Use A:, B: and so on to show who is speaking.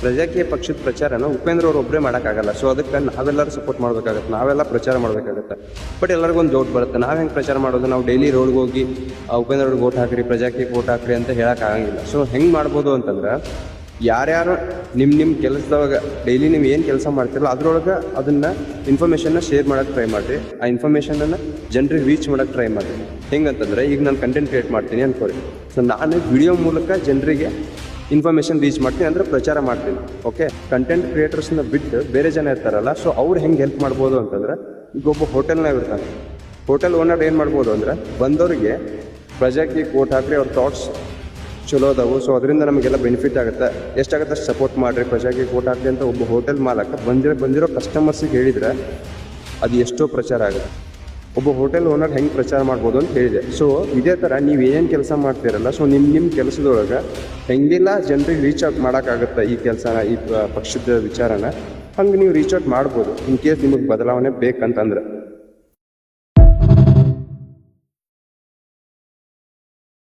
A: ಪ್ರಜಾಕೀಯ ಪಕ್ಷದ ಪ್ರಚಾರನ ಉಪೇಂದ್ರ ಅವ್ರು ಒಬ್ಬರೇ ಮಾಡೋಕ್ಕಾಗಲ್ಲ. ಸೊ ಅದಕ್ಕೆ ನಾವೆಲ್ಲರೂ ಸಪೋರ್ಟ್ ಮಾಡಬೇಕಾಗತ್ತೆ, ನಾವೆಲ್ಲ ಪ್ರಚಾರ ಮಾಡಬೇಕಾಗತ್ತೆ. ಬಟ್ ಎಲ್ಲರಿಗೊಂದು ಡೌಟ್ ಬರುತ್ತೆ, ನಾವು ಹೆಂಗೆ ಪ್ರಚಾರ ಮಾಡೋದು? ನಾವು ಡೈಲಿ ರೋಡ್ಗೆ ಹೋಗಿ ಉಪೇಂದ್ರ ಅವ್ರಿಗೆ ವೋಟ್ ಹಾಕ್ರಿ, ಪ್ರಜಾಕೀಯಕ್ಕೆ ವೋಟ್ ಹಾಕ್ರಿ ಅಂತ ಹೇಳೋಕ್ಕಾಗಂಗಿಲ್ಲ. ಸೊ ಹೆಂಗೆ ಮಾಡ್ಬೋದು ಅಂತಂದ್ರೆ, ಯಾರ್ಯಾರು ನಿಮ್ಮ ಕೆಲಸದವಾಗ ಡೈಲಿ ನೀವು ಏನು ಕೆಲಸ ಮಾಡ್ತಿರಲ್ಲ ಅದ್ರೊಳಗೆ ಅದನ್ನು ಇನ್ಫಾರ್ಮೇಷನ್ನ ಶೇರ್ ಮಾಡೋಕ್ಕೆ ಟ್ರೈ ಮಾಡಿರಿ. ಆ ಇನ್ಫಾರ್ಮೇಷನನ್ನು ಜನರಿಗೆ ರೀಚ್ ಮಾಡೋಕ್ಕೆ ಟ್ರೈ ಮಾಡಿರಿ. ಹೆಂಗಂತಂದರೆ, ಈಗ ನಾನು ಕಂಟೆಂಟ್ ಕ್ರಿಯೇಟ್ ಮಾಡ್ತೀನಿ ಅಂದ್ಕೊಳ್ಳಿ. ಸೊ ನಾನು ವಿಡಿಯೋ ಮೂಲಕ ಜನರಿಗೆ ಇನ್ಫಾರ್ಮೇಷನ್ ರೀಚ್ ಮಾಡ್ತೀನಿ, ಅಂದರೆ ಪ್ರಚಾರ ಮಾಡ್ತೀನಿ. ಓಕೆ, ಕಂಟೆಂಟ್ ಕ್ರಿಯೇಟರ್ಸ್ನ ಬಿಟ್ಟು ಬೇರೆ ಜನ ಇರ್ತಾರಲ್ಲ, ಸೊ ಅವ್ರು ಹೆಂಗೆ ಹೆಲ್ಪ್ ಮಾಡ್ಬೋದು ಅಂತಂದ್ರೆ, ಈಗ ಒಬ್ಬ ಹೋಟೆಲ್ನಾಗ ಇರ್ತಾನೆ. ಹೋಟೆಲ್ ಓನರ್ ಏನು ಮಾಡ್ಬೋದು ಅಂದರೆ, ಬಂದವರಿಗೆ ಪ್ರಜಾಕೀಯಕ್ಕೆ ವೋಟ್ ಹಾಕ್ರಿ, ಅವ್ರ ಥಾಟ್ಸ್ ಚಲೋ ಅದಾವು, ಸೊ ಅದರಿಂದ ನಮಗೆಲ್ಲ ಬೆನಿಫಿಟ್ ಆಗುತ್ತೆ, ಎಷ್ಟಾಗುತ್ತೆ ಅಷ್ಟು ಸಪೋರ್ಟ್ ಮಾಡಿರಿ, ಪ್ರಜಾಕೀಯಕ್ಕೆ ವೋಟ್ ಹಾಕ್ರಿ ಅಂತ ಒಬ್ಬ ಹೋಟೆಲ್ ಮಾಲಕ ಬಂದಿರೋ ಕಸ್ಟಮರ್ಸಿಗೆ ಹೇಳಿದರೆ ಅದು ಎಷ್ಟೋ ಪ್ರಚಾರ ಆಗುತ್ತೆ. ಒಬ್ಬ ಹೋಟೆಲ್ ಓನರ್ ಹೆಂಗೆ ಪ್ರಚಾರ ಮಾಡ್ಬೋದು ಅಂತ ಹೇಳಿದೆ. ಸೊ ಇದೇ ಥರ ನೀವು ಏನು ಕೆಲಸ ಮಾಡ್ತೀರಲ್ಲ, ಸೊ ನಿಮ್ಮ ಕೆಲಸದೊಳಗೆ ಹೆಂಗೆಲ್ಲ ಜನರಿಗೆ ರೀಚ್ ಔಟ್ ಮಾಡೋಕ್ಕಾಗುತ್ತೆ ಈ ಕೆಲಸನ, ಈ ಪಕ್ಷದ ವಿಚಾರನ, ಹಂಗೆ ನೀವು ರೀಚ್ ಔಟ್ ಮಾಡ್ಬೋದು ಇನ್ ಕೇಸ್ ನಿಮಗೆ ಬದಲಾವಣೆ ಬೇಕಂತಂದ್ರೆ.